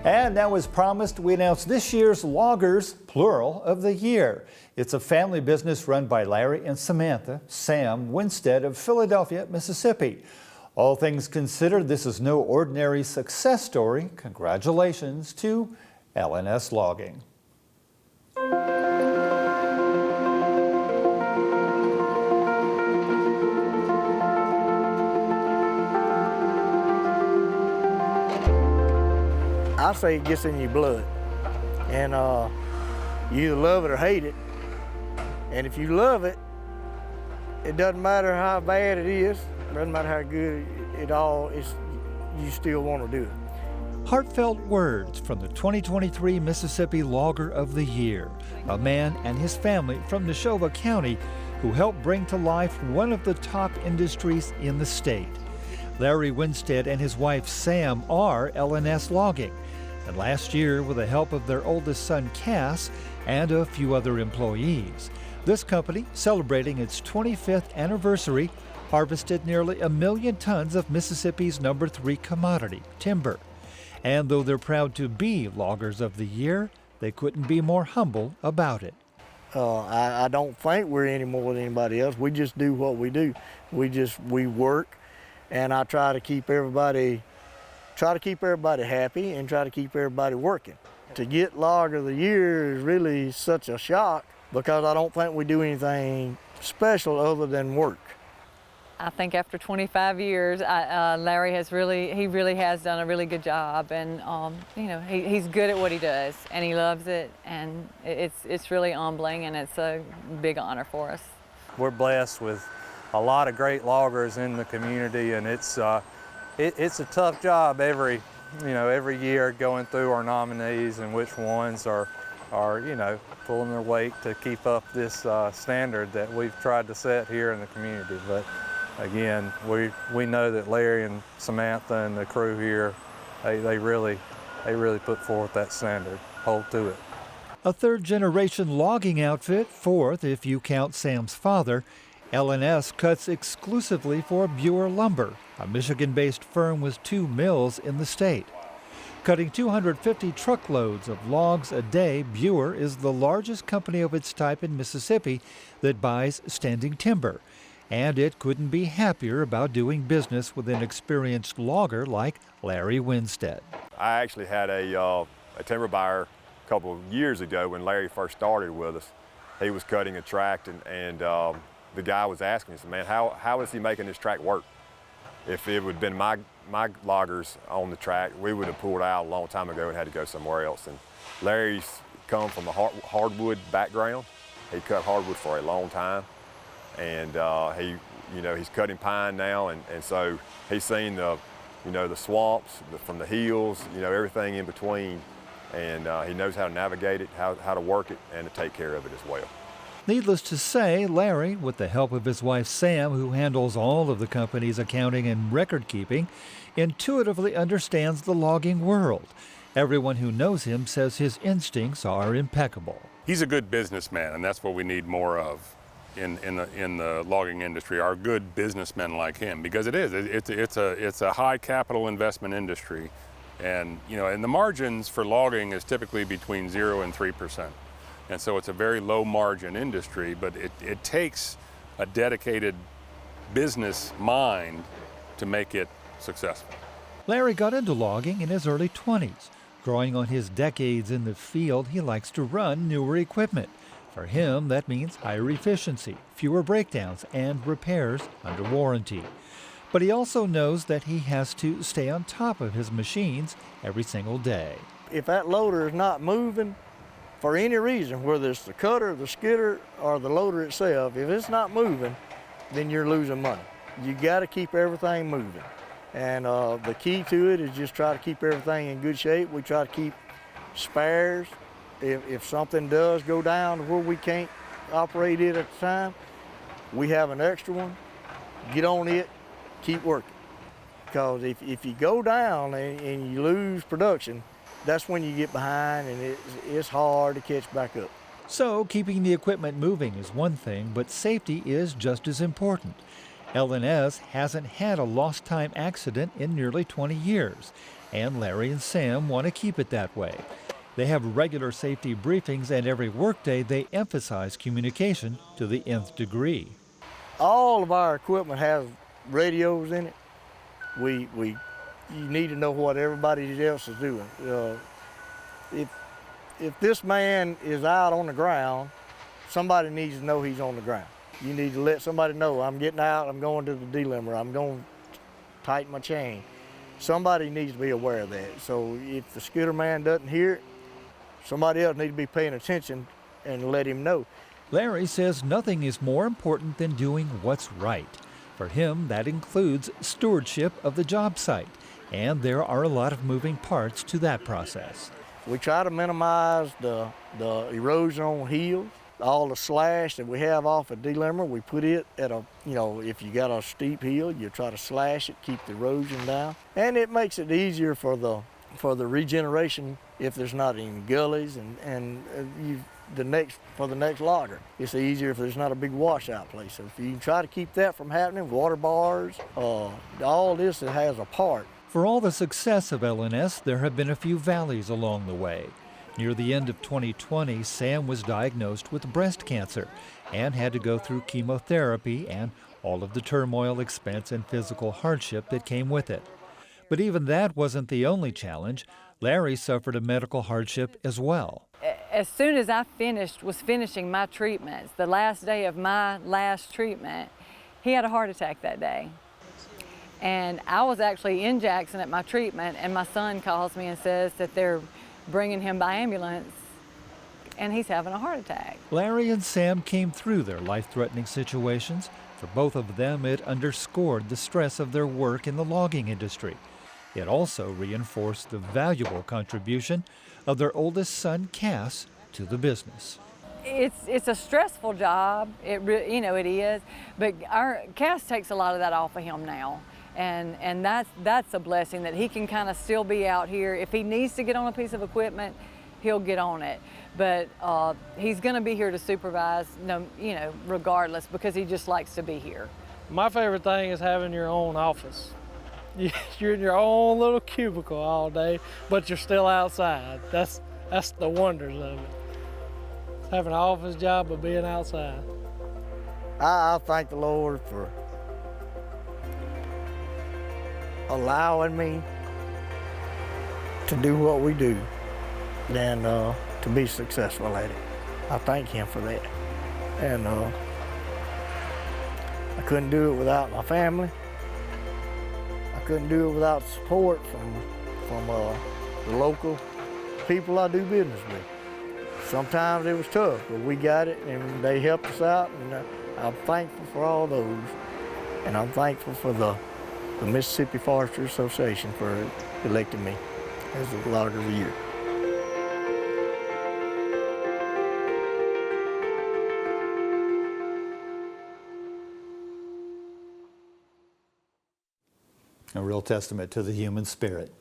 And now, as promised, we announced this year's Loggers, plural, of the year. It's a family business run by Larry and Samantha, Sam, Winstead of Philadelphia, Mississippi. All things considered, this is no ordinary success story. Congratulations to L&S Logging. I say it gets in your blood, and you either love it or hate it. And if you love it, it doesn't matter how bad it is, it doesn't matter how good it all is, you still want to do it. Heartfelt words from the 2023 Mississippi Logger of the Year, a man and his family from Neshoba County who helped bring to life one of the top industries in the state. Larry Winstead and his wife Sam are L&S Logging. And last year, with the help of their oldest son Cass and a few other employees, this company, celebrating its 25th anniversary, harvested nearly 1 million tons of Mississippi's number 3 commodity, timber. And though they're proud to be Loggers of the Year, they couldn't be more humble about it. I don't think we're any more than anybody else. We just do what we do. We work, and I try to keep everybody happy and try to keep everybody working. To get Logger of the Year is really such a shock because I don't think we do anything special other than work. I think after 25 years, Larry really has done a really good job, and he's good at what he does, and he loves it, and it's really humbling, and it's a big honor for us. We're blessed with a lot of great loggers in the community, and it's a tough job every year going through our nominees and which ones are pulling their weight to keep up this standard that we've tried to set here in the community. But again, we know that Larry and Samantha and the crew here, they really put forth that standard, hold to it. A third-generation logging outfit, fourth if you count Sam's father, L&S cuts exclusively for Buer Lumber, a Michigan-based firm with 2 mills in the state. Cutting 250 truckloads of logs a day, Buer is the largest company of its type in Mississippi that buys standing timber. And it couldn't be happier about doing business with an experienced logger like Larry Winstead. I actually had a timber buyer a couple of years ago when Larry first started with us. He was cutting a tract, and the guy was asking me, man, how is he making this tract work? If it would have been my loggers on the tract, we would have pulled out a long time ago and had to go somewhere else. And Larry's come from a hardwood background. He cut hardwood for a long time. And he's cutting pine now, and so he's seen the swamps from the hills, everything in between, and he knows how to navigate it, how to work it, and to take care of it as well. Needless to say, Larry, with the help of his wife Sam, who handles all of the company's accounting and record keeping, intuitively understands the logging world. Everyone who knows him says his instincts are impeccable. He's a good businessman, and that's what we need more of in the logging industry, are good businessmen like him, because it's a high capital investment industry, and and the margins for logging is typically between 0 and 3%, and so it's a very low margin industry, but it takes a dedicated business mind to make it successful. Larry got into logging in his early 20s. Drawing on his decades in the field, he likes to run newer equipment. For him, that means higher efficiency, fewer breakdowns, and repairs under warranty. But he also knows that he has to stay on top of his machines every single day. If that loader is not moving for any reason, whether it's the cutter, the skidder, or the loader itself, if it's not moving, then you're losing money. You got to keep everything moving. And the key to it is just try to keep everything in good shape. We try to keep spares. If something does go down to where we can't operate it at the time, we have an extra one. Get on it, keep working. Because if you go down and you lose production, that's when you get behind, and it's hard to catch back up. So keeping the equipment moving is one thing, but safety is just as important. L&S hasn't had a lost time accident in nearly 20 years, and Larry and Sam want to keep it that way. They have regular safety briefings, and every workday they emphasize communication to the nth degree. All of our equipment has radios in it. You need to know what everybody else is doing. If this man is out on the ground, somebody needs to know he's on the ground. You need to let somebody know, I'm getting out, I'm going to the delimber, I'm going to tighten my chain. Somebody needs to be aware of that. So if the skidder man doesn't hear it, somebody else needs to be paying attention and let him know. Larry says nothing is more important than doing what's right. For him, that includes stewardship of the job site, and there are a lot of moving parts to that process. We try to minimize the erosion on hills. All the slash that we have off a delimber, we put it at a, if you got a steep hill, you try to slash it, keep the erosion down. And it makes it easier for the regeneration if there's not any gullies for the next logger. It's easier if there's not a big washout place. So if you can try to keep that from happening, water bars, all this that has a part. For all the success of L&S, there have been a few valleys along the way. Near the end of 2020, Sam was diagnosed with breast cancer and had to go through chemotherapy and all of the turmoil, expense, and physical hardship that came with it. But even that wasn't the only challenge. Larry suffered a medical hardship as well. As soon as I was finishing my treatments, the last day of my last treatment, he had a heart attack that day. And I was actually in Jackson at my treatment, and my son calls me and says that they're bringing him by ambulance and he's having a heart attack. Larry and Sam came through their life-threatening situations. For both of them, it underscored the stress of their work in the logging industry. It also reinforced the valuable contribution of their oldest son, Cass, to the business. It's a stressful job, it is, but Cass takes a lot of that off of him now. And that's a blessing that he can kind of still be out here. If he needs to get on a piece of equipment, he'll get on it. But he's going to be here to supervise, regardless, because he just likes to be here. My favorite thing is having your own office. You're in your own little cubicle all day, but you're still outside. That's the wonders of it. Having an office job, but being outside. I thank the Lord for allowing me to do what we do and to be successful at it. I thank him for that. And I couldn't do it without my family. I couldn't do it without support from the local people I do business with. Sometimes it was tough, but we got it and they helped us out, and I'm thankful for all those. And I'm thankful for the Mississippi Forestry Association for electing me as the Logger of the Year. A real testament to the human spirit.